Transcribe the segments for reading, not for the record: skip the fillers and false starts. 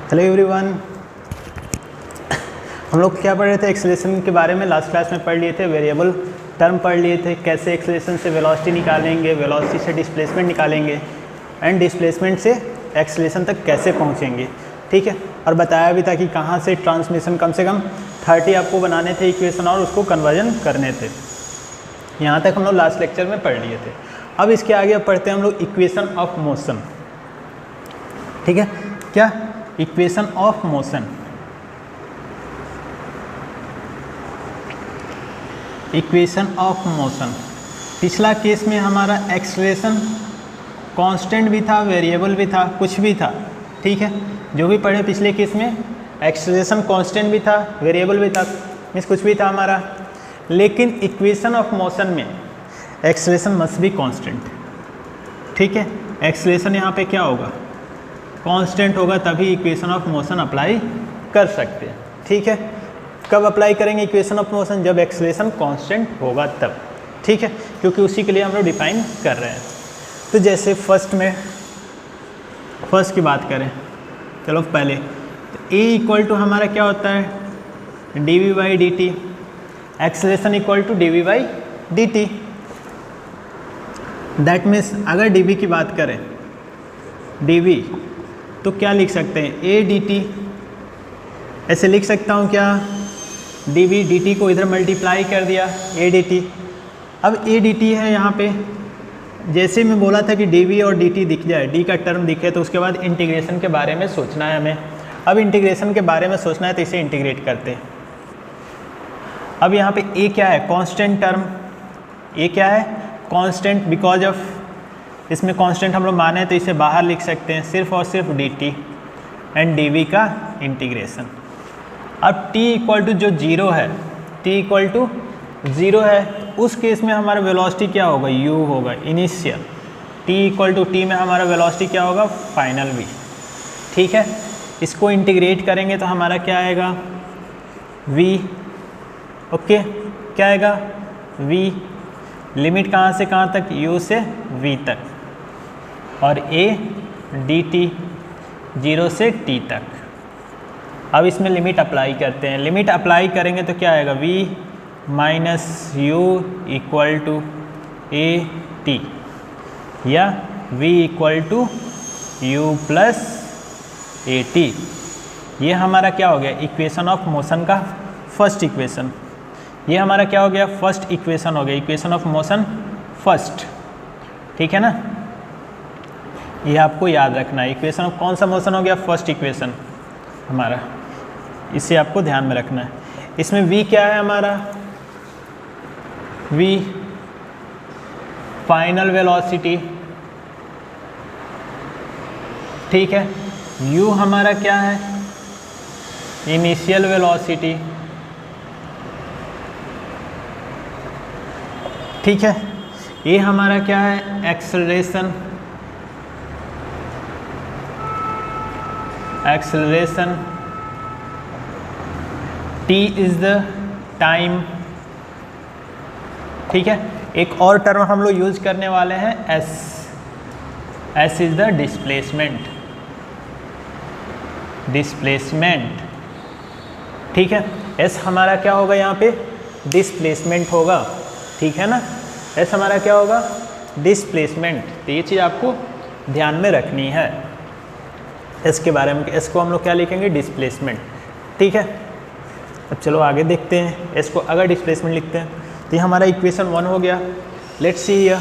Hello everyone, हम लोग क्या पढ़ रहे थे? एक्सेलरेशन के बारे में लास्ट क्लास में पढ़ लिए थे। वेरिएबल टर्म पढ़ लिए थे, कैसे एक्सेलरेशन से वेलोसिटी निकालेंगे, वेलोसिटी से डिस्प्लेसमेंट निकालेंगे एंड डिस्प्लेसमेंट से एक्सेलरेशन तक कैसे पहुंचेंगे। ठीक है, और बताया भी था कि कहाँ से ट्रांसमिशन कम से कम 30 आपको बनाने थे इक्वेशन और उसको कन्वर्जन करने थे। यहाँ तक हम लोग लास्ट लेक्चर में पढ़ लिए थे। अब इसके आगे पढ़ते हैं हम लोग इक्वेशन ऑफ मोशन। ठीक है, क्या? Equation of motion. Equation of motion, पिछला केस में हमारा एक्सेलरेशन कांस्टेंट भी था, वेरिएबल भी था, कुछ भी था। ठीक है, जो भी पढ़े पिछले केस में एक्सेलरेशन कांस्टेंट भी था, वेरिएबल भी था, मीन्स कुछ भी था हमारा। लेकिन इक्वेशन ऑफ मोशन में एक्सेलरेशन मस्ट बी कांस्टेंट। ठीक है, एक्सेलरेशन यहाँ पे क्या होगा? कांस्टेंट होगा, तभी इक्वेशन ऑफ मोशन अप्लाई कर सकते हैं। ठीक है, कब अप्लाई करेंगे इक्वेशन ऑफ मोशन? जब एक्सेलरेशन कांस्टेंट होगा तब। ठीक है, क्योंकि उसी के लिए हम लोग डिफाइन कर रहे हैं। तो जैसे फर्स्ट की बात करें, चलो पहले तो ए इक्वल टू हमारा क्या होता है? D by d t. Acceleration equal to d by d t. That means अगर डी की बात करें, डी तो क्या लिख सकते हैं? A d t. ऐसे लिख सकता हूँ क्या? डी टी को इधर मल्टीप्लाई कर दिया, ए डी टी। अब ए डी टी है यहाँ पे, जैसे मैं बोला था कि डी और डी टी दिख जाए, डी का टर्म दिखे, तो उसके बाद इंटीग्रेशन के बारे में सोचना है हमें। अब इंटीग्रेशन के बारे में सोचना है तो इसे इंटीग्रेट करते हैं। अब यहाँ पे ए क्या है? Constant term. ए क्या है? कांस्टेंट। बिकॉज ऑफ इसमें कांस्टेंट हम लोग माने तो इसे बाहर लिख सकते हैं, सिर्फ और सिर्फ d t and d v का इंटीग्रेशन। अब t इक्वल टू जो जीरो है, t इक्वल टू ज़ीरो है, तो उस केस में हमारा वेलोसिटी क्या होगा? u होगा, initial. t equal to t में हमारा वेलोसिटी क्या होगा? Final v। ठीक है, इसको इंटीग्रेट करेंगे तो हमारा क्या आएगा? v। ओके, क्या आएगा? v। लिमिट कहाँ से कहाँ तक? u से v तक। और a डी टी 0 से t तक। अब इसमें लिमिट अप्लाई करते हैं। लिमिट अप्लाई करेंगे तो क्या आएगा? v minus u equal to a t, या v equal to u plus a t. ये हमारा क्या हो गया? इक्वेशन ऑफ मोशन का फर्स्ट इक्वेशन। ये हमारा क्या हो गया? फर्स्ट इक्वेशन हो गया, इक्वेशन ऑफ मोशन फर्स्ट। ठीक है ना, ये आपको याद रखना है। इक्वेशन ऑफ कौन सा मोशन हो गया? फर्स्ट इक्वेशन हमारा, इसे आपको ध्यान में रखना है। इसमें v क्या है हमारा? v final velocity. ठीक है, u हमारा क्या है? Initial velocity. ठीक है, ये हमारा क्या है? Acceleration. Acceleration. t is the time. ठीक है, एक और टर्म हम लोग यूज करने वाले हैं, s। s is the displacement. Displacement. ठीक है, s हमारा क्या होगा? यहाँ पे डिस्प्लेसमेंट होगा। ठीक है ना, s हमारा क्या होगा? डिस्प्लेसमेंट। तो ये चीज़ आपको ध्यान में रखनी है। s के बारे में, s को हम लोग क्या लिखेंगे? डिस्प्लेसमेंट। ठीक है, अब चलो आगे देखते हैं। s को अगर डिस्प्लेसमेंट लिखते हैं तो ये हमारा इक्वेशन 1 हो गया। लेट्स सी हियर,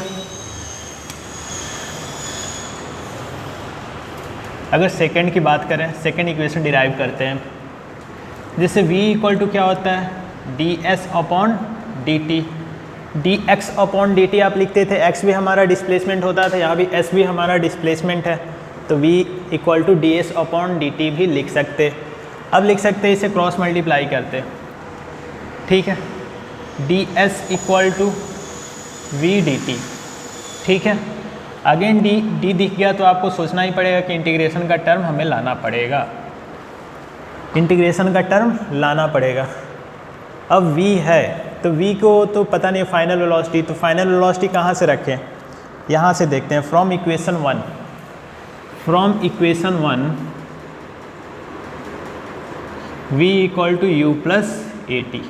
अगर सेकंड की बात करें, सेकंड इक्वेशन डिराइव करते हैं। जैसे v इक्वल टू क्या होता है? D s upon d T. D x upon d T आप लिखते थे, x भी हमारा डिस्प्लेसमेंट होता था, यहाँ भी s भी हमारा डिस्प्लेसमेंट है, तो v equal to d s upon d t भी लिख सकते। अब लिख सकते हैं इसे क्रॉस मल्टीप्लाई करते। ठीक है, d s equal to v d t. ठीक है, अगेन डी दिख गया तो आपको सोचना ही पड़ेगा कि इंटीग्रेशन का टर्म हमें लाना पड़ेगा। इंटीग्रेशन का टर्म लाना पड़ेगा। अब v है तो v को तो पता नहीं फाइनल वेलोसिटी, तो फाइनल वेलोसिटी कहाँ से रखें? यहाँ से देखते हैं, from equation 1। v equal to u plus a t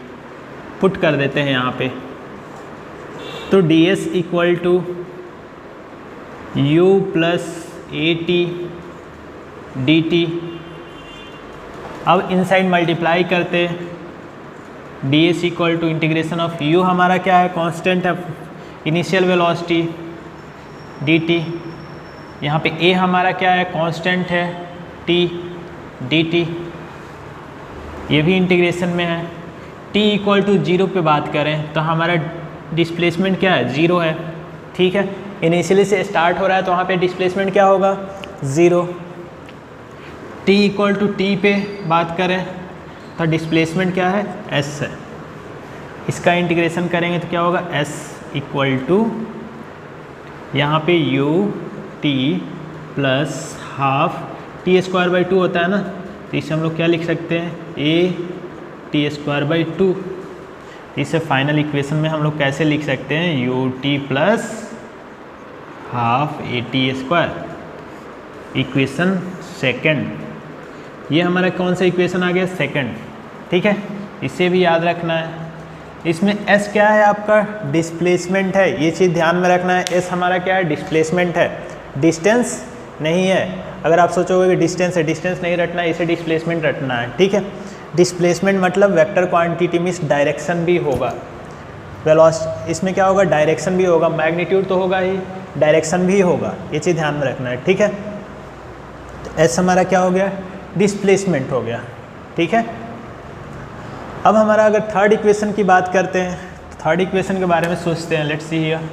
put कर देते हैं यहाँ पे, तो ds equal to u plus a t d t. अब इनसाइड मल्टीप्लाई करते, ds equal to integration of u हमारा क्या है, कांस्टेंट है इनिशियल वेलोसिटी dt, यहाँ पे a हमारा क्या है, कांस्टेंट है t dt, ये भी इंटीग्रेशन में है। t इक्वल टू 0 पे बात करें तो हमारा डिस्प्लेसमेंट क्या है, 0 है, ठीक है। इनिशियली से स्टार्ट हो रहा है तो वहाँ पे डिस्प्लेसमेंट क्या होगा, 0। t इक्वल टू टी पे बात करें तो डिस्प्लेसमेंट क्या है, s है। इसका इंटीग्रेशन करेंगे तो क्या होगा, s इक्वल टू यहाँ पे u t plus half T square by 2 होता है ना, तो इसे हम लोग क्या लिख सकते हैं, a टी स्क्वायर बाई 2। इसे फाइनल इक्वेशन में हम लोग कैसे लिख सकते हैं, you t plus half a t square. Equation second, ये हमारा कौन सा इक्वेशन आ गया, सेकंड, ठीक है। इसे भी याद रखना है। इसमें s क्या है, आपका डिस्प्लेसमेंट है, ये चीज़ ध्यान में रखना है। s हमारा क्या है, डिस्प्लेसमेंट है, डिस्टेंस नहीं है। अगर आप सोचोगे कि डिस्टेंस है, डिस्टेंस नहीं रटना है, इसे डिस्प्लेसमेंट रटना है, ठीक है। डिस्प्लेसमेंट मतलब वेक्टर क्वांटिटी मीन्स डायरेक्शन भी होगा, वेलोसिटी इसमें क्या होगा, डायरेक्शन भी होगा, मैग्नीट्यूड तो होगा ही, डायरेक्शन भी होगा, ये चीज़ ध्यान में रखना है, ठीक है। तो एस हमारा क्या हो गया, डिस्प्लेसमेंट हो गया, ठीक है। अब हमारा अगर थर्ड इक्वेशन की बात करते हैं, तो थर्ड इक्वेशन के बारे में सोचते हैं। Let's see here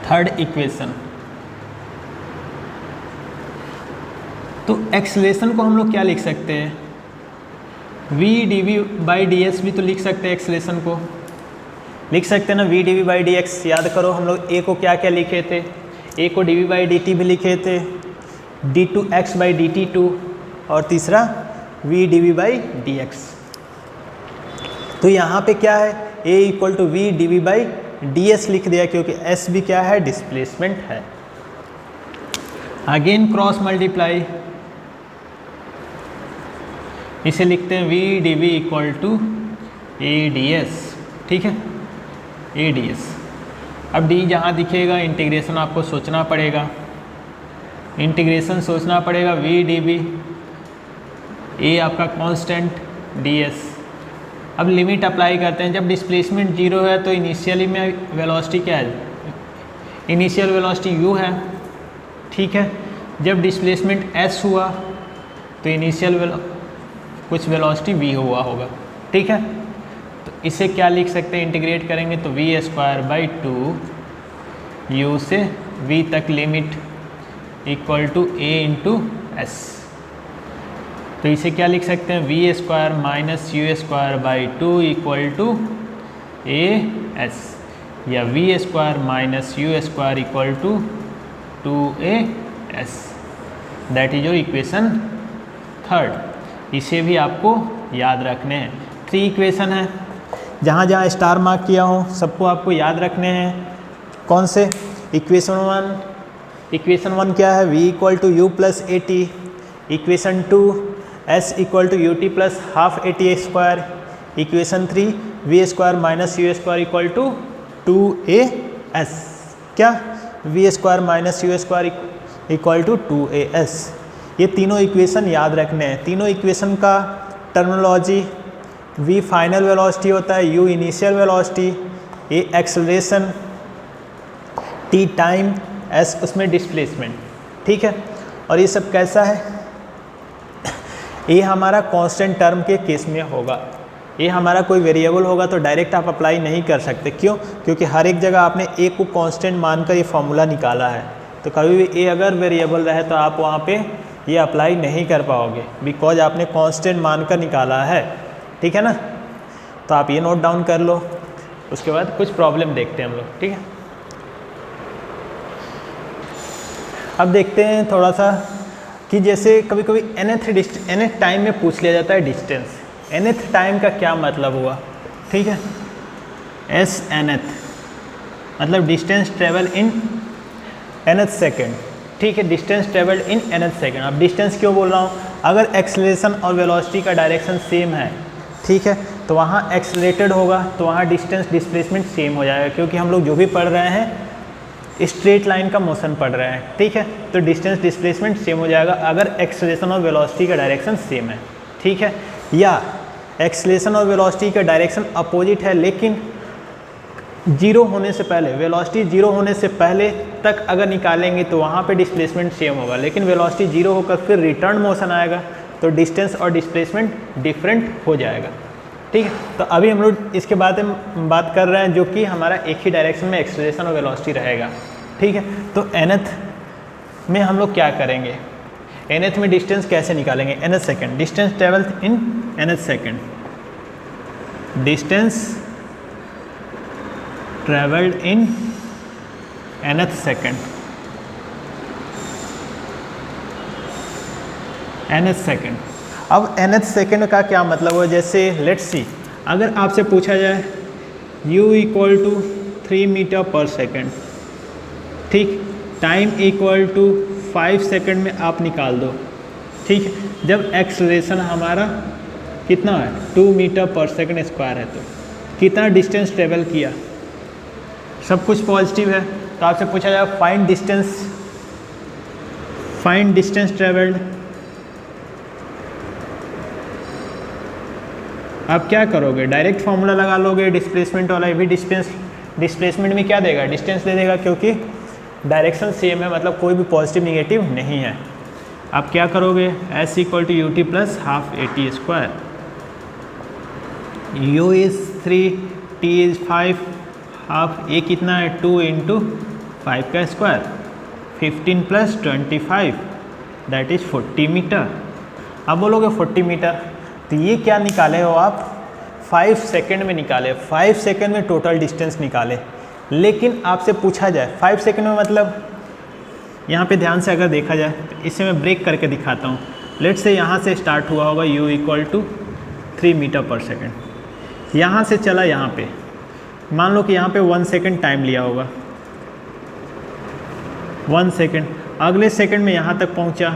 third equation. तो एक्सेलरेशन को हम लोग क्या लिख सकते हैं, v dv बाई ds भी तो लिख सकते हैं, एक्सेलरेशन को लिख सकते हैं ना, v dv बाई dx। याद करो हम लोग a को क्या क्या लिखे थे, a को dv बाई dt भी लिखे थे, d2x बाई dt2, और तीसरा v dv बाई dx। तो यहाँ पे क्या है, a equal to v dv by ds लिख दिया, क्योंकि s भी क्या है, डिस्प्लेसमेंट है। अगेन क्रॉस मल्टीप्लाई, इसे लिखते हैं v dv equal to a ds, ठीक है, a ds। अब d जहाँ दिखेगा इंटीग्रेशन आपको सोचना पड़ेगा, इंटीग्रेशन सोचना पड़ेगा, v dv, a आपका कांस्टेंट ds। अब लिमिट अप्लाई करते हैं, जब डिस्प्लेसमेंट 0 है तो इनिशियली में वेलोसिटी क्या है, इनिशियल वेलोसिटी u है, ठीक है। जब डिस्प्लेसमेंट s हुआ तो इनिशियल कुछ वेलोसिटी v हुआ होगा, ठीक है। तो इसे क्या लिख सकते हैं, इंटीग्रेट करेंगे तो v स्क्वायर बाई 2 u से v तक limit equal to a into s. तो इसे क्या लिख सकते हैं, v square minus u square by 2 equal to a s, या v square minus u square equal to 2a s। That is your equation third. इसे भी आपको याद रखने हैं। 3 इक्वेशन है, जहाँ जहाँ स्टार मार्क किया हो सबको आपको याद रखने हैं। कौन से, इक्वेशन 1 क्या है, v equal to u plus a t. Equation 2 s equal to u t plus half a t square. Equation 3 v square minus u square equal to 2a s। क्या, v square minus u square equal to 2a s। ये तीनों equation याद रखने हैं। तीनों equation का terminology, v final velocity होता है, u initial velocity, a acceleration, t time, s उसमें डिस्प्लेसमेंट, ठीक है। और ये सब कैसा है, a हमारा कांस्टेंट टर्म के केस में होगा। a हमारा कोई वेरिएबल होगा तो डायरेक्ट आप अप्लाई नहीं कर सकते, क्यों, क्योंकि हर एक जगह आपने a को कांस्टेंट मानकर ये फॉर्मूला निकाला है। तो कभी भी a अगर वेरिएबल रहे तो आप वहाँ पे ये अप्लाई नहीं कर पाओगे, बिकॉज आपने कांस्टेंट मानकर निकाला है, ठीक है ना। तो आप ये नोट डाउन कर लो, उसके बाद कुछ प्रॉब्लम देखते हैं हम लोग, ठीक है। अब देखते हैं थोड़ा सा कि जैसे कभी कभी nth टाइम में पूछ लिया जाता है डिस्टेंस। nth टाइम का क्या मतलब हुआ, ठीक है। s nth मतलब distance travel in nth second, ठीक है, distance travelled in nth second. अब डिस्टेंस क्यों बोल रहा हूँ, अगर एक्सेलरेशन और वेलोसिटी का डायरेक्शन सेम है, ठीक है, तो वहाँ एक्सेलरेटेड होगा तो वहाँ डिस्टेंस डिस्प्लेसमेंट सेम हो जाएगा, क्योंकि हम लोग जो भी पढ़ रहे हैं स्ट्रेट लाइन का मोशन पढ़ रहे हैं, ठीक है, तो डिस्टेंस डिस्प्लेसमेंट सेम हो जाएगा अगर एक्सेलरेशन और वेलोसिटी का डायरेक्शन सेम है, ठीक है। या एक्सेलरेशन और वेलोसिटी का डायरेक्शन अपोजिट है, लेकिन जीरो होने से पहले, वेलोसिटी जीरो होने से पहले तक अगर निकालेंगे तो वहाँ पे डिस्प्लेसमेंट सेम होगा, लेकिन वेलोसिटी जीरो होकर फिर रिटर्न मोशन आएगा तो डिस्टेंस और डिस्प्लेसमेंट डिफरेंट हो जाएगा, ठीक है। तो अभी हम लोग इसके बाद बात कर रहे हैं जो कि हमारा एक ही डायरेक्शन में एक्सेलरेशन और वेलोसिटी रहेगा, ठीक है। तो nth में हम लोग क्या करेंगे, nth में डिस्टेंस कैसे निकालेंगे, nth second, distance travelled in nth second, distance travelled in nth second, nth second. अब nth सेकेंड का क्या मतलब है, जैसे लेट्स सी, अगर आपसे पूछा जाए u equal to 3 metre per second, ठीक, टाइम इक्वल टू 5 सेकेंड में आप निकाल दो, ठीक है। जब एक्सेलरेशन हमारा कितना है 2 मीटर पर सेकेंड स्क्वायर है, तो कितना डिस्टेंस ट्रेवल किया, सब कुछ पॉजिटिव है, तो आपसे पूछा जाए फाइंड डिस्टेंस ट्रेवल्ड। आप क्या करोगे, डायरेक्ट फॉर्मूला लगा लोगे डिस्प्लेसमेंट वाला, भी डिस्प्लेसमेंट में क्या देगा, डिस्टेंस दे देगा, क्योंकि डायरेक्शन सेम है, मतलब कोई भी पॉजिटिव निगेटिव नहीं है। आप क्या करोगे, s equal to u t plus half a t square, u is 3, t is 5, half a कितना है 2 इंटू 5 का square, 15 plus 25 that is 40 metre. अब बोलोगे 40 मीटर, तो ये क्या निकाले हो आप, 5 सेकेंड में निकाले, 5 सेकेंड में टोटल डिस्टेंस निकाले। लेकिन आपसे पूछा जाए 5 सेकेंड में, मतलब यहाँ पे ध्यान से अगर देखा जाए तो इसे मैं ब्रेक करके दिखाता हूँ। लेट्स से यहाँ से स्टार्ट हुआ होगा u equal to 3 metre per second, यहाँ से चला यहाँ पे, मान लो कि यहाँ पे 1 सेकेंड टाइम लिया होगा, 1 सेकेंड, अगले सेकेंड में यहाँ तक पहुँचा,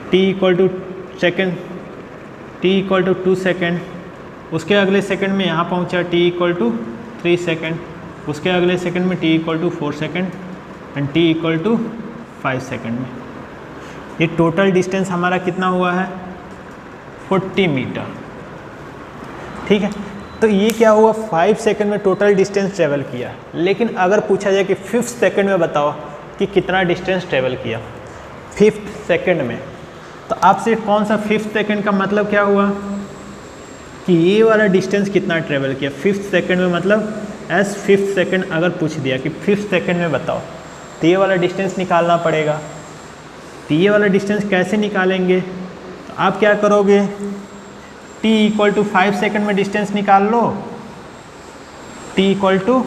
t equal to second, t equal to 2 second, उसके अगले सेकेंड में यहाँ पहुँचा t इक्वल टू 3 सेकेंड, उसके अगले सेकेंड में t equal to 4 second and t equal to 5 second में। ये टोटल डिस्टेंस हमारा कितना हुआ है 40 मीटर, ठीक है। तो ये क्या हुआ, 5 सेकेंड में टोटल डिस्टेंस ट्रेवल किया। लेकिन अगर पूछा जाए कि 5th सेकेंड में बताओ कि कितना डिस्टेंस ट्रेवल किया 5th सेकेंड में, तो आपसे कौन सा 5th सेकेंड का मतलब क्या हुआ कि ये वाला डिस्टेंस कितना ट्रेवल किया 5th सेकेंड में, मतलब 5th सेकेंड अगर पूछ दिया कि 5th सेकेंड में बताओ, तो ये वाला डिस्टेंस निकालना पड़ेगा। तो ये वाला डिस्टेंस कैसे निकालेंगे, तो आप क्या करोगे, t इक्वल टू 5 सेकेंड में डिस्टेंस निकाल लो, t इक्वल टू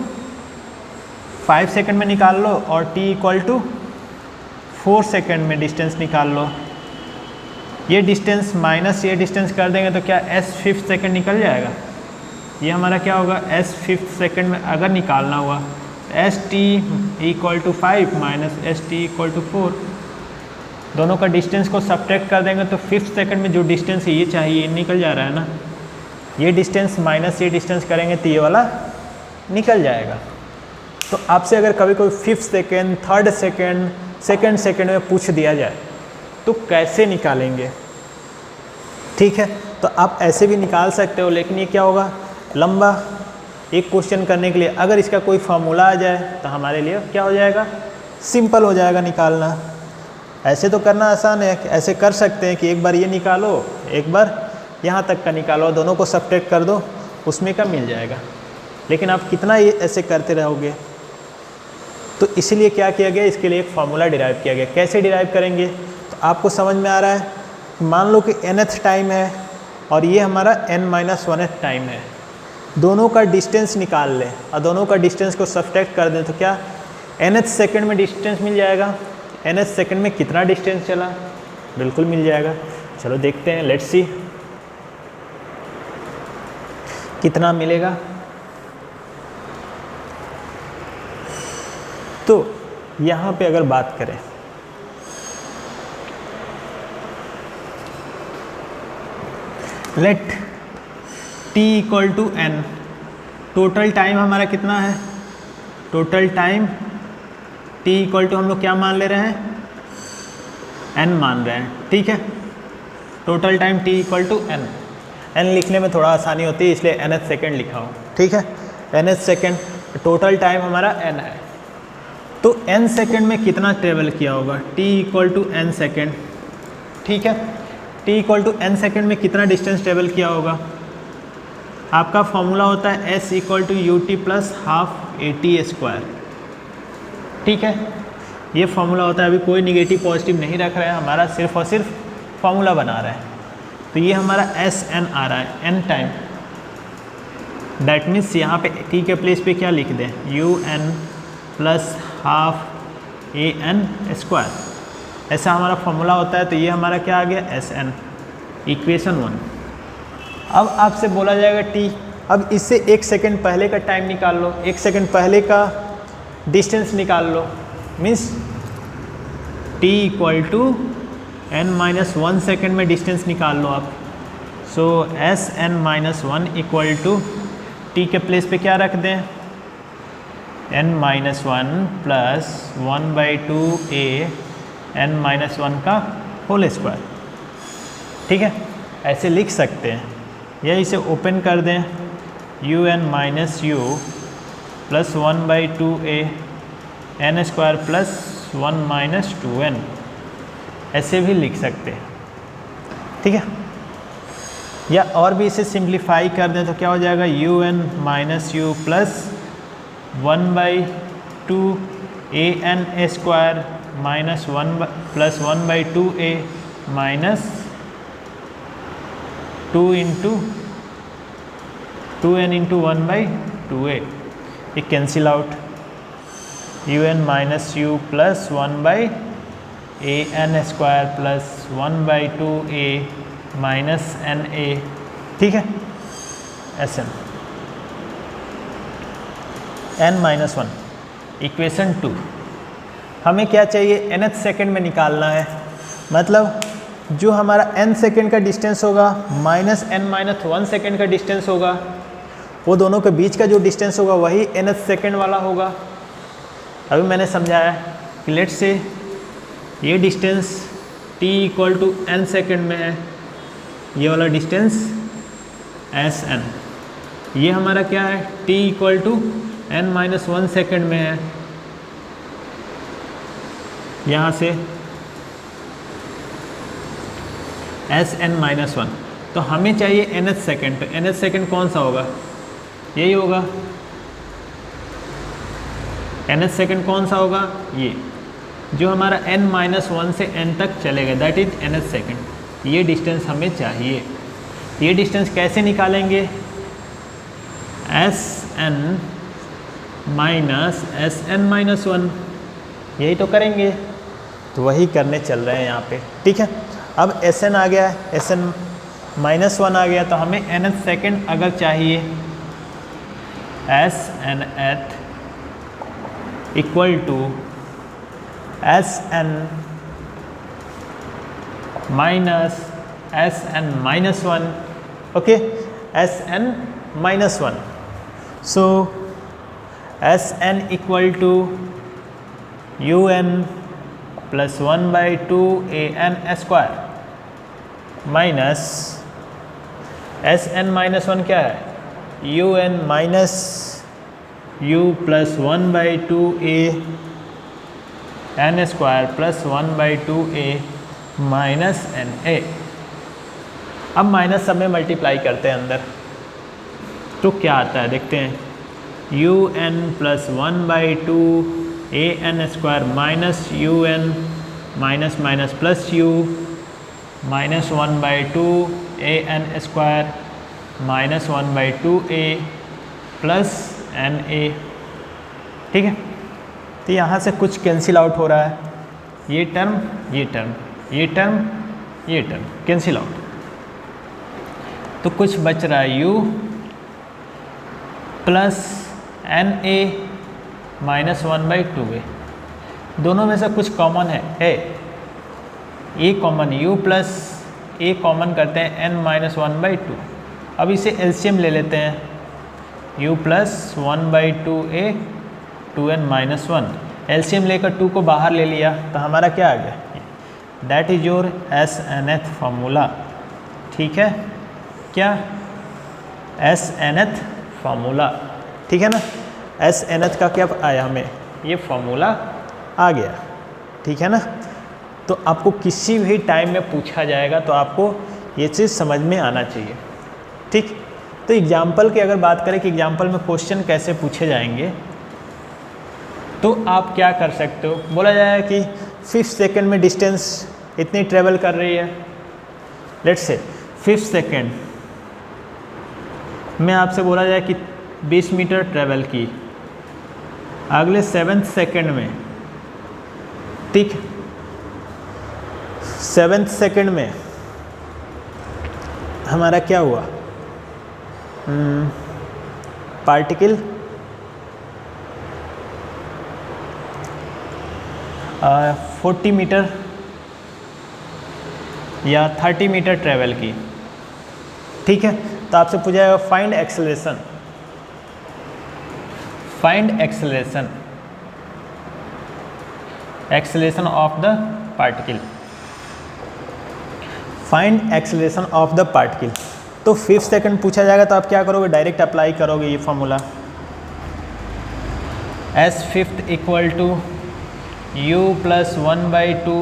5 सेकेंड में निकाल लो, और t इक्वल टू 4 सेकेंड में डिस्टेंस निकाल लो। ये डिस्टेंस माइनस ये डिस्टेंस कर देंगे तो क्या s 5th सेकेंड निकल जाएगा। ये हमारा क्या होगा, s 5th सेकेंड में अगर निकालना हुआ s t equal to 5 minus s t equal to 4, दोनों का डिस्टेंस को सब्ट्रैक्ट कर देंगे तो 5th सेकेंड में जो डिस्टेंस है ये चाहिए, ये निकल जा रहा है ना, ये डिस्टेंस माइनस ये डिस्टेंस करेंगे तो ये वाला निकल जाएगा। तो आपसे अगर कभी कोई 5th second, 3rd second, 2nd second में पूछ दिया जाए तो कैसे निकालेंगे, ठीक है। तो आप ऐसे भी निकाल सकते हो, लेकिन ये क्या होगा, लंबा एक क्वेश्चन करने के लिए अगर इसका कोई फार्मूला आ जाए तो हमारे लिए क्या हो जाएगा, सिंपल हो जाएगा निकालना। ऐसे तो करना आसान है, ऐसे कर सकते हैं कि एक बार ये निकालो, एक बार यहाँ तक का निकालो, दोनों को सब्ट्रैक्ट कर दो, उसमें का मिल जाएगा। लेकिन आप कितना ये ऐसे करते रहोगे, तो इसीलिए क्या किया गया, इसके लिए एक फार्मूला डिराइव किया गया। कैसे डिराइव करेंगे, तो आपको समझ में आ रहा है, मान लो कि nth टाइम है और ये हमारा n-1th टाइम है, दोनों का डिस्टेंस निकाल लें और दोनों का डिस्टेंस को सब्ट्रैक्ट कर दें तो क्या nth सेकेंड में डिस्टेंस मिल जाएगा। nth सेकेंड में कितना डिस्टेंस चला, बिल्कुल मिल जाएगा। चलो देखते हैं, लेट्स सी कितना मिलेगा। तो यहाँ पे अगर बात करें let t equal to n, total time हमारा कितना है, total time t equal to हम लोग क्या मान ले रहे हैं, n मान रहे हैं, ठीक है। Total time t equal to n लिखने में थोड़ा आसानी होती है इसलिए nth सेकेंड लिखा हूँ, ठीक है। nth सेकेंड, टोटल टाइम हमारा n है, तो n सेकेंड में कितना ट्रेवल किया होगा, t equal to n second, ठीक है। t equal to n second में कितना डिस्टेंस ट्रेवल किया होगा, आपका फॉर्मूला होता है s equal to u t plus half a t square, ठीक है। ये फॉर्मूला होता है, अभी कोई निगेटिव पॉजिटिव नहीं रख रहे हैं, हमारा सिर्फ और सिर्फ फॉर्मूला बना रहे हैं। तो ये हमारा एस एन आ रहा है, n टाइम, डैट मीन्स यहाँ पे t के प्लेस पे क्या लिख दें, u n plus half a n square, ऐसा हमारा फॉर्मूला होता है। तो ये हमारा क्या आ गया, एस एन, इक्वेशन 1। अब आपसे बोला जाएगा t, अब इससे 1 सेकेंड पहले का टाइम निकाल लो, 1 सेकेंड पहले का डिस्टेंस निकाल लो, means t equal to n minus 1 second में डिस्टेंस निकाल लो आप। So S N minus 1 equal to t के प्लेस पे क्या रख दें, n minus 1 plus 1/2 a n minus 1 का होल स्क्वायर, ठीक है, ऐसे लिख सकते हैं। या इसे ओपन कर दें, u n minus u plus 1/2 a n square plus 1 minus 2n, ऐसे भी लिख सकते हैं, ठीक है। या और भी इसे सिंप्लीफाई कर दें तो क्या हो जाएगा, u n minus u plus 1/2 a n square minus 1 plus 1/2 a minus 2 into 2n into 1/2 a, ये cancel out, u n minus u plus 1/a n square plus 1/2 a minus n a, ठीक है, s n n minus 1, equation 2। हमें क्या चाहिए, nth second में निकालना है, मतलब जो हमारा n सेकेंड का डिस्टेंस होगा माइनस n माइनस 1 सेकेंड का डिस्टेंस होगा, वो दोनों के बीच का जो डिस्टेंस होगा वही nth सेकेंड वाला होगा। अभी मैंने समझाया कि लेट से ये distance t equal to n second में है, ये वाला डिस्टेंस एस एन, ये हमारा क्या है, t equal to n minus 1 second में है, यहाँ से एस एन माइनस 1, तो हमें चाहिए nth सेकेंड, तो nth सेकेंड कौन सा होगा, यही होगा। nth सेकेंड कौन सा होगा, ये जो हमारा n माइनस 1 से n तक चलेगा, दैट इज nth सेकेंड। ये डिस्टेंस हमें चाहिए। ये डिस्टेंस कैसे निकालेंगे, s N minus s N minus 1, यही तो करेंगे, तो वही करने चल रहे हैं यहाँ पे, ठीक है। अब एस एन आ गया, एस एन माइनस 1 आ गया, तो हमें nth सेकेंड अगर चाहिए, s n th equal to s N minus s N minus 1, okay, s N minus 1। So S n equal to u n plus 1/2 a n square minus s N minus 1 क्या है, u n minus u plus 1/2 a n square plus 1/2 a minus n a. अब minus सब में multiply करते हैं अंदर, तो क्या आता है देखते हैं, u n plus 1/2 a n square minus u n minus minus plus u minus 1/2 a n square minus 1/2 a plus n a, ठीक है। तो यहाँ से कुछ कैंसिल आउट हो रहा है, ये टर्म ये टर्म ये टर्म ये टर्म कैंसिल आउट, तो कुछ बच रहा है u plus n a minus 1/2 a, दोनों में से कुछ कॉमन है, ये common u plus a common करते हैं n-1/2। अब इसे एलसीएम ले लेते हैं, u + 1/2a 2n-1। एलसीएम लेकर 2 को बाहर ले लिया तो हमारा क्या आ गया, that is your SNth formula. ठीक है, क्या SNth फार्मूला, ठीक है ना। SNth का क्या आया हमें, ये फार्मूला आ गया, ठीक है ना। तो आपको किसी भी टाइम में पूछा जाएगा तो आपको ये चीज़ समझ में आना चाहिए, ठीक। तो एग्जाम्पल की अगर बात करें कि एग्जाम्पल में क्वेश्चन कैसे पूछे जाएंगे, तो आप क्या कर सकते हो, बोला जाए कि 5 सेकेंड में डिस्टेंस इतनी ट्रेवल कर रही है, लेट्स से 5 सेकेंड में आपसे बोला जाए कि 20 मीटर ट्रेवल की, अगले 7 सेकेंड में, ठीक, 7 सेकेंड में हमारा क्या हुआ, पार्टिकल 40 मीटर या 30 मीटर ट्रेवल की, ठीक है। तो आपसे पूछा जाएगा find acceleration, find acceleration, acceleration of the particle, find acceleration of the particle. तो 5 सेकेंड पूछा जाएगा तो आप क्या करोगे, डायरेक्ट अप्लाई करोगे ये फार्मूला, s5 = u + 1/2a 2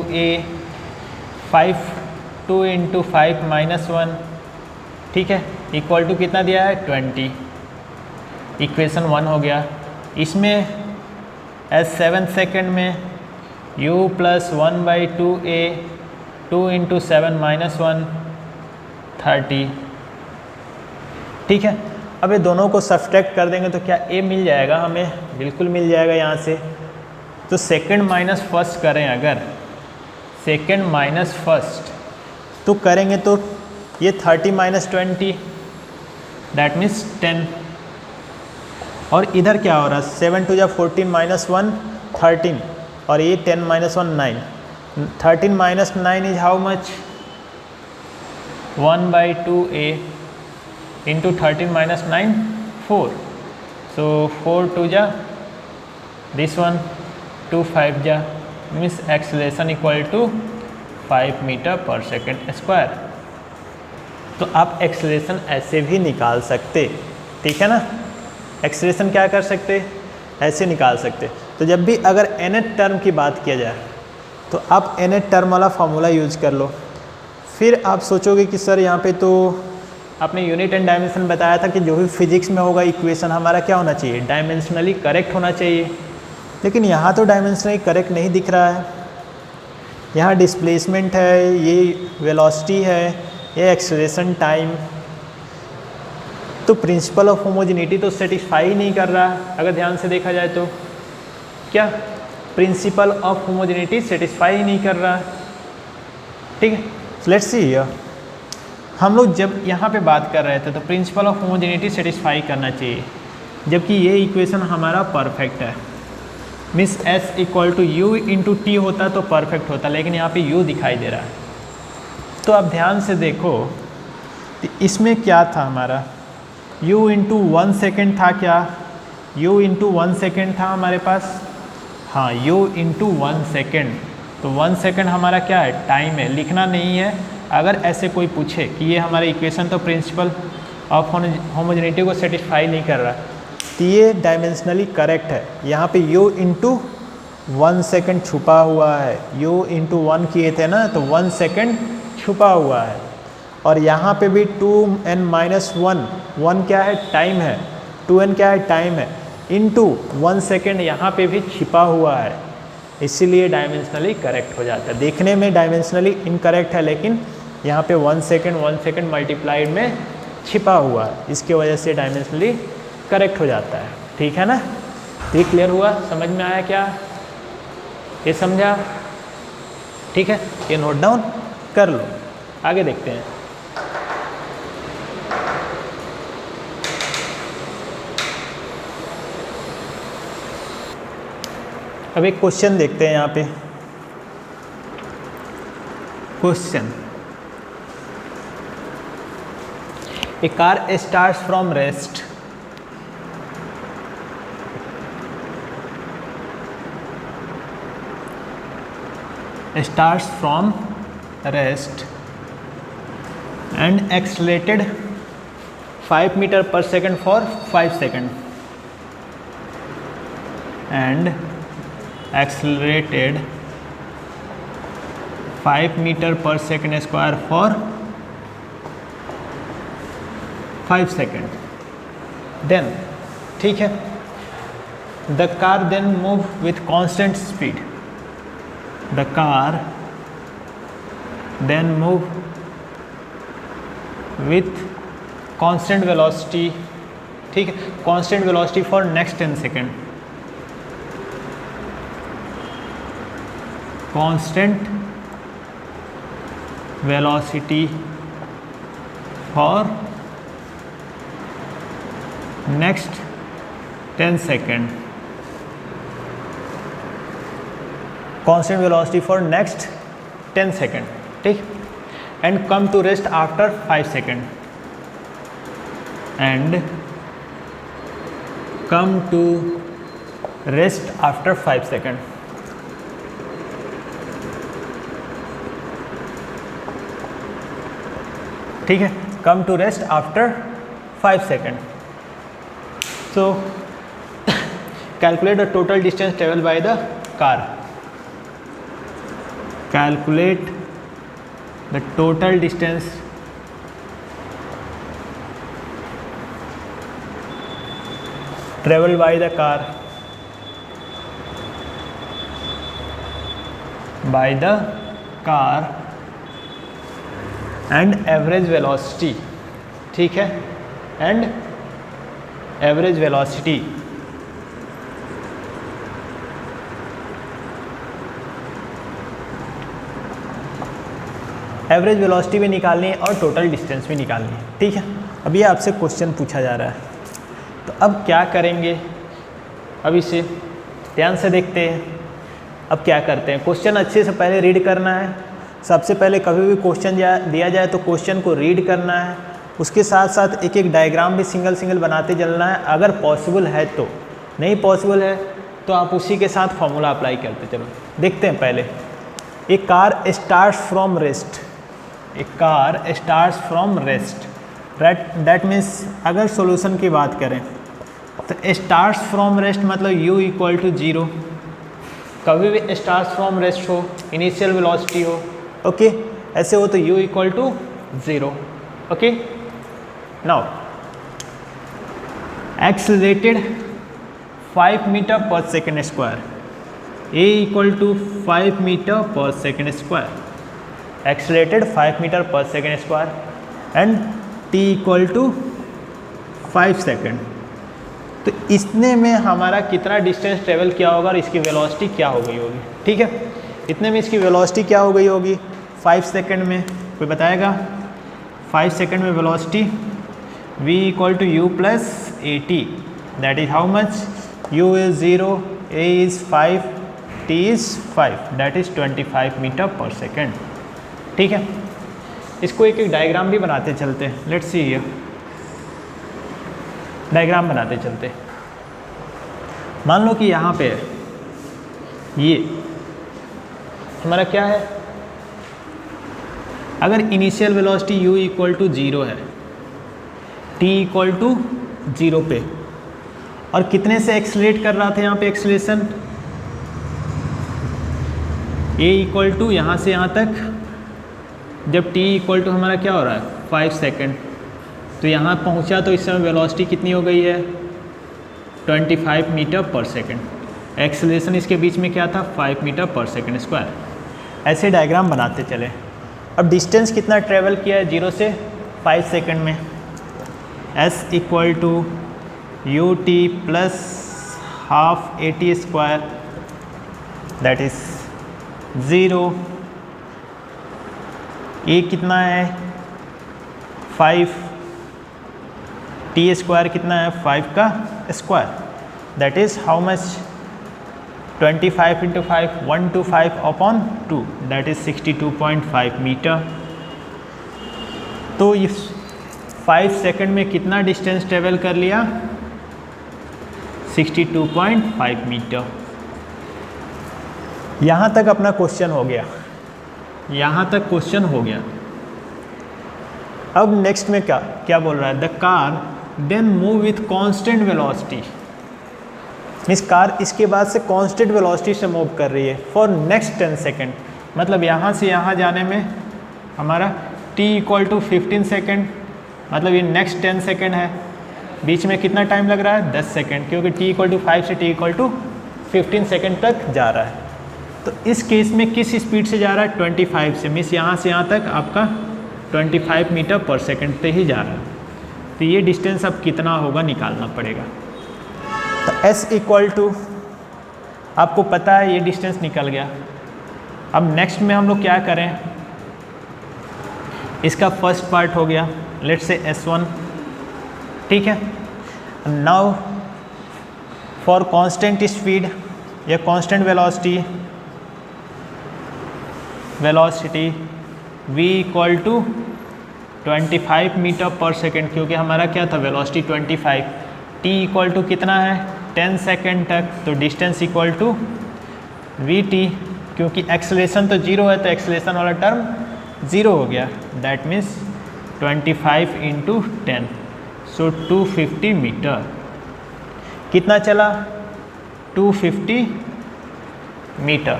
× 5 - 1, ठीक है, इक्वल टू कितना दिया है 20, इक्वेशन 1 हो गया। इसमें s7 सेकेंड में u + 1/2a 2 × 7 - 1 30, ठीक है। अब ये दोनों को सब्सट्रैक्ट कर देंगे तो क्या a मिल जाएगा हमें, बिल्कुल मिल जाएगा यहाँ से। तो सेकेंड माइनस फर्स्ट करें, अगर सेकेंड माइनस फर्स्ट तो करेंगे तो ये 30 - 20 दैट मीन्स 10, और इधर क्या हो रहा है 7 × 2 = 14 - 1 13, और ये 10 - 1 9, 13 - 9 is how much 1/2a into 13 - 9 4, so 4 × 2 this one 2 5 means acceleration equal to 5 मीटर/सेकेंड²। तो आप एक्सेलरेशन ऐसे भी निकाल सकते, ठीक है ना। एक्सेलरेशन क्या कर सकते, ऐसे निकाल सकते। तो जब भी अगर nth टर्म की बात किया जाए तो आप nth टर्म वाला फार्मूला यूज कर लो। फिर आप सोचोगे कि सर यहाँ पे तो आपने यूनिट एंड डायमेंशन बताया था कि जो भी फिजिक्स में होगा इक्वेशन हमारा क्या होना चाहिए, डायमेंशनली करेक्ट होना चाहिए, लेकिन यहाँ तो डायमेंशनली करेक्ट नहीं दिख रहा है। यहाँ डिस्प्लेसमेंट है, ये वेलोसिटी है, ये एक्सेलरेशन टाइम, तो प्रिंसिपल ऑफ होमोजेनिटी तो सेटिस्फाई नहीं कर रहा। अगर ध्यान से देखा जाए तो क्या प्रिंसिपल ऑफ होमोजेनिटी सेटिस्फाई नहीं कर रहा, ठीक है। लेट्स सी हियर, हम लोग जब यहाँ पे बात कर रहे थे तो प्रिंसिपल ऑफ होमोजेनिटी सेटिस्फाई करना चाहिए, जबकि ये इक्वेशन हमारा परफेक्ट है, मीन्स s = u × t होता तो परफेक्ट होता, लेकिन यहाँ पे u दिखाई दे रहा है। तो आप ध्यान से देखो कि इसमें क्या था हमारा, u × 1 सेकेंड था, क्या u × 1 सेकेंड था हमारे पास, हाँ u × 1 सेकेंड। तो 1 सेकेंड हमारा क्या है, टाइम है, लिखना नहीं है। अगर ऐसे कोई पूछे कि ये हमारा इक्वेशन तो प्रिंसिपल ऑफ होमोजेनिटी को सेटिस्फाई नहीं कर रहा, तो ये डायमेंशनली करेक्ट है। यहाँ पे u × 1 सेकेंड छुपा हुआ है, u × 1 किए थे ना, तो 1 सेकेंड छुपा हुआ है। और यहाँ पे भी 2n - 1, 1 क्या है, टाइम है, 2n क्या है, टाइम है, इंटू 1 सेकेंड यहाँ पे भी छिपा हुआ है, इसीलिए डायमेंशनली करेक्ट हो जाता है। देखने में डायमेंशनली इनकरेक्ट है, लेकिन यहाँ पे 1 सेकेंड मल्टीप्लाइड में छिपा हुआ है, इसके वजह से डायमेंशनली करेक्ट हो जाता है, ठीक है ना। तो ये क्लियर हुआ, समझ में आया क्या, ये समझा, ठीक है। ये नोट डाउन कर लो, आगे देखते हैं। अब एक क्वेश्चन देखते हैं यहाँ पे। Question A car starts from rest. Starts from rest and accelerated 5 meter per second for 5 seconds. And accelerated 5 meter per second square for 5 seconds. Then, ठीक है, the car then move with constant speed. The car then move with constant velocity, ठीक है, constant velocity for next 10 seconds. Constant velocity for next 10 seconds. Constant velocity for next 10 seconds, ठीक, and come to rest after 5 seconds. And come to rest after 5 seconds. ठीक है, come to rest after 5 seconds. So calculate the total distance traveled by the car. Calculate the total distance traveled by the car and average velocity, ठीक है, and average velocity. Average velocity भी निकालनी है और total distance भी निकालनी है, ठीक है। अब ये आपसे क्वेश्चन पूछा जा रहा है, तो अब क्या करेंगे, अब इसे ध्यान से देखते हैं। अब क्या करते हैं, क्वेश्चन अच्छे से पहले रीड करना है। सबसे पहले कभी भी क्वेश्चन दिया जाए तो क्वेश्चन को रीड करना है, उसके साथ साथ एक एक डायग्राम भी सिंगल सिंगल बनाते चलना है। अगर पॉसिबल है तो, नहीं पॉसिबल है तो आप उसी के साथ फॉर्मूला अप्लाई करते चलो। देखते हैं पहले, a car starts from rest. A car starts from rest, that means अगर सॉल्यूशन की बात करें तो स्टार्ट्स फ्रॉम रेस्ट मतलब u इक्वल टू 0। कभी भी स्टार्ट्स फ्रॉम रेस्ट हो, इनिशियल वेलोसिटी हो, ओके, ऐसे हो तो u equal to 0, okay. Now accelerated 5 metre per second square, a equal to 5 metre per second square, accelerated 5 metre per second square and t equal to 5 second. तो इसने में हमारा कितना डिस्टेंस ट्रेवल किया होगा और इसकी वेलोसिटी क्या हो गई होगी, ठीक है। इतने में इसकी वेलोसिटी क्या हो गई होगी 5 सेकेंड में, कोई बताएगा? 5 सेकेंड में velocity v equal to u plus at, that is how much, u is 0, a is 5, t is 5, that is 25 metre per second, ठीक है। इसको एक एक डायग्राम भी बनाते चलते हैं। लेट्स सी हियर, डायग्राम बनाते चलते। मान लो कि यहाँ पे ये हमारा क्या है, अगर initial velocity u equal to 0 है, t इक्वल टू 0 पे, और कितने से एक्सलेट कर रहा था यहाँ पे एक्सलेशन, a इक्वल टू यहाँ से यहाँ तक, जब t इक्वल टू हमारा क्या हो रहा है 5 सेकेंड, तो यहाँ पहुँचा तो इस समय वेलोसिटी कितनी हो गई है 25 मीटर पर सेकेंड। एक्सेलरेशन इसके बीच में क्या था 5 मीटर पर सेकेंड स्क्वायर। ऐसे डायग्राम बनाते चले। अब डिस्टेंस कितना ट्रेवल किया है 0 से 5 सेकेंड में, s equal to u t plus half at square, that is 0, a कितना है 5, t स्क्वायर कितना है 5 का square, that is how much 25 into 5, 125 upon 2, that is 62.5 metre. तो इस 5 सेकंड में कितना डिस्टेंस ट्रेवल कर लिया? 62.5 मीटर। यहाँ तक अपना क्वेश्चन हो गया, यहाँ तक क्वेश्चन हो गया। अब नेक्स्ट में क्या क्या बोल रहा है? The car then move with constant velocity, means car इसके बाद से कांस्टेंट वेलोसिटी से मूव कर रही है फॉर नेक्स्ट 10 सेकेंड। मतलब यहाँ से यहाँ जाने में हमारा t = 15 सेकेंड, मतलब ये नेक्स्ट 10 सेकेंड है। बीच में कितना टाइम लग रहा है? 10 सेकेंड, क्योंकि t = 5 से t = 15 सेकेंड तक जा रहा है। तो इस केस में किस स्पीड से जा रहा है? 25 से, मीन्स यहाँ से यहाँ तक आपका 25 मीटर पर सेकेंड पे ही जा रहा है। तो ये डिस्टेंस अब कितना होगा निकालना पड़ेगा। तो s = आपको पता है ये डिस्टेंस निकल गया। अब नेक्स्ट में हम लोग क्या करें? इसका फर्स्ट पार्ट हो गया, लेट्स से s1, ठीक है। नाउ फॉर कांस्टेंट स्पीड या constant velocity v = 25 metre per second, क्योंकि हमारा क्या था? वेलोसिटी 25। t = कितना है? 10 सेकेंड तक, तो डिस्टेंस = vt, क्योंकि एक्सेलरेशन तो 0 है तो एक्सेलरेशन वाला टर्म 0 हो गया। That means 25 × 10, so 250 metre. कितना चला? 250 मीटर।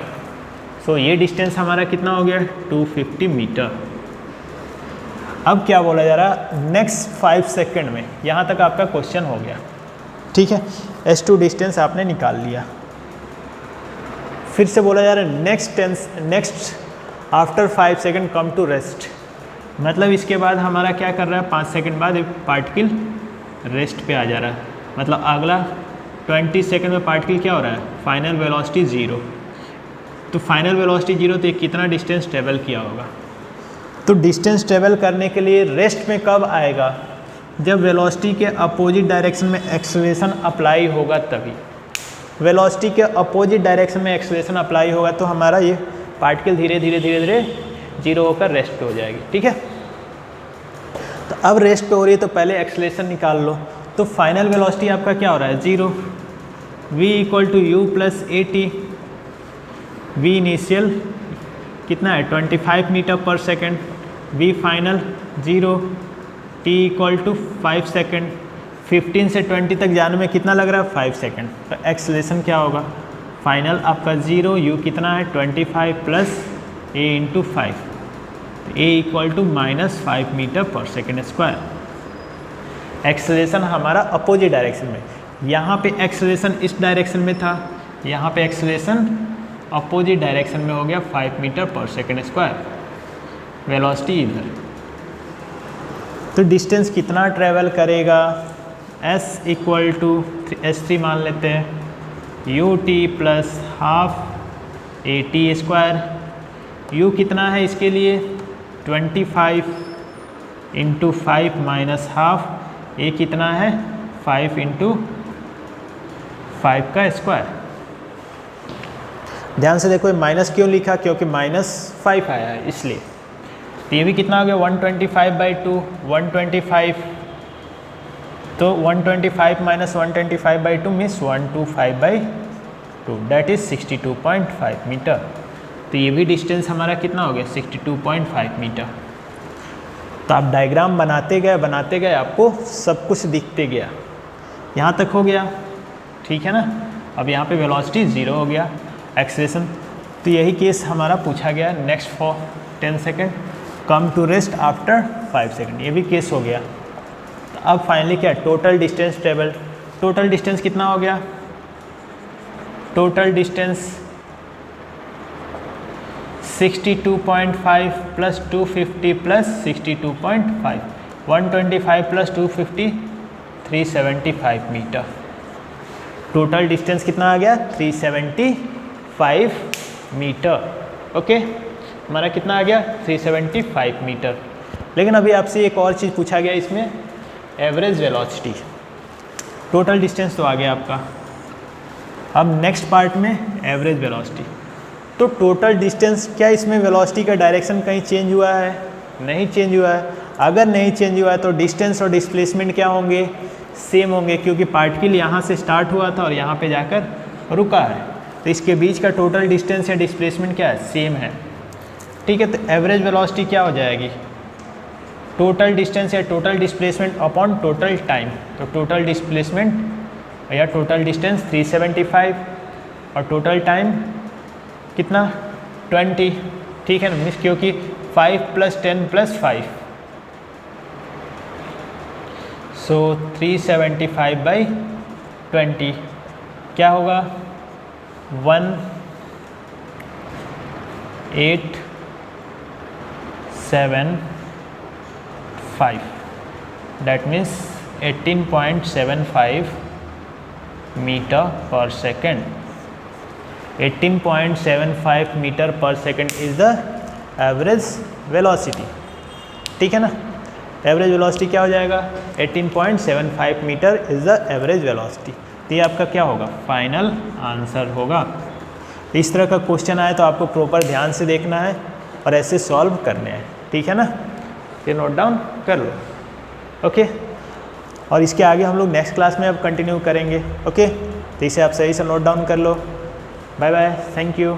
सो ये डिस्टेंस हमारा कितना हो गया? 250 मीटर। अब क्या बोला जा रहा? नेक्स्ट 5 सेकंड में, यहाँ तक आपका क्वेश्चन हो गया, ठीक है। s2 डिस्टेंस आपने निकाल लिया। फिर से बोला जा रहा है next after 5 second come to rest, मतलब इसके बाद हमारा क्या कर रहा है? 5 सेकंड बाद पार्टिकल रेस्ट पे आ जा रहा है। मतलब अगला 20 सेकंड में पार्टिकल क्या हो रहा है? Final velocity 0। तो फाइनल वेलोसिटी 0, तो ये कितना डिस्टेंस ट्रेवल किया होगा? तो डिस्टेंस ट्रेवल करने के लिए रेस्ट में कब आएगा? जब वेलोसिटी के अपोजिट डायरेक्शन में एक्सेलरेशन अप्लाई होगा तभी। वेलोसिटी के अपोजिट डायरेक्शन में एक्सेलरेशन अप्लाई होगा तो हमारा ये पार्टिकल धीरे धीरे 0 होकर रेस्ट पे हो जाएगी, ठीक है। तो अब रेस्ट पे हो रही है तो पहले एक्सेलरेशन निकाल लो। तो फाइनल वेलोसिटी आपका क्या हो रहा है? 0। v = u + at। v initial कितना है? 25 metre per second. v final 0। t = 5 second. 15 से 20 तक जाने में कितना लग रहा है? 5 सेकेंड। तो एक्सेलरेशन क्या होगा? फाइनल आपका 0, u कितना है? 25 + a × 5, तो a = -5 metre per second square. Acceleration हमारा अपोजिट डायरेक्शन में, यहाँ पे एक्सेलरेशन इस डायरेक्शन में था, यहाँ पे एक्सेलरेशन अपोजिट डायरेक्शन में हो गया 5 metre per second square. Velocity इधर, तो डिस्टेंस कितना ट्रेवल करेगा? s = s3 मान लेते हैं, ut + ½ at²। u कितना है इसके लिए? 25 × 5 - ½ a कितना है? 5 × 5 का स्क्वायर। ध्यान से देखो, माइनस क्यों लिखा? क्योंकि -5 आया है इसलिए। तो ये भी कितना हो गया? 125/2, 125, तो 125 - 125/2 मीन्स 125/2, दैट इज 62.5 मीटर। तो ये भी डिस्टेंस हमारा कितना हो गया? 62.5 मीटर। तो आप डायग्राम बनाते गए आपको सब कुछ दिखते गया। यहाँ तक हो गया, ठीक है ना। अब यहाँ पे वेलोसिटी 0 हो गया, एक्सेलरेशन। तो यही केस हमारा पूछा गया। Next for 10 second come to rest after 5 second, ये भी केस हो गया। तो अब फाइनली क्या? Total distance travel. Total distance कितना हो गया? Total distance 62.5 + 250 + 62.5, 125 + 250, 375 metre. Total distance कितना आ गया? 375 मीटर। ओके, हमारा कितना आ गया? 375 मीटर। लेकिन अभी आपसे एक और चीज़ पूछा गया इसमें, एवरेज वेलोसिटी। टोटल डिस्टेंस तो आ गया आपका, अब नेक्स्ट पार्ट में एवरेज वेलोसिटी। तो टोटल डिस्टेंस, क्या इसमें वेलोसिटी का डायरेक्शन कहीं चेंज हुआ है? नहीं चेंज हुआ है। अगर नहीं चेंज हुआ है तो डिस्टेंस और डिस्प्लेसमेंट क्या होंगे, सेम होंगे, क्योंकि पार्टिकल यहाँ से स्टार्ट हुआ था और यहाँ पे जाकर रुका है, तो इसके बीच का टोटल डिस्टेंस या डिस्प्लेसमेंट क्या है, सेम है। ठीक है, तो एवरेज वेलोसिटी क्या हो जाएगी, टोटल डिस्टेंस या total displacement upon total time. तो टोटल डिस्प्लेसमेंट या टोटल डिस्टेंस 375 और टोटल टाइम कितना 20। ठीक है ना, मीन्स क्योंकि 5 + 10 + 5, सो 375/20 क्या होगा 1875, that means 18.75 metre per second. 18.75 metre per second is the average velocity. ठीक है ना, एवरेज वेलोसिटी क्या हो जाएगा 18.75 metre is the average velocity. तो ये आपका क्या होगा, फाइनल आंसर होगा। इस तरह का क्वेश्चन आए तो आपको प्रॉपर ध्यान से देखना है और ऐसे सॉल्व करने हैं। ठीक है ना, ये नोट डाउन कर लो। ओके, और इसके आगे हम लोग नेक्स्ट क्लास में अब कंटिन्यू करेंगे। ओके, तो इसे आप सही से नोट डाउन कर लो। Bye bye, thank you.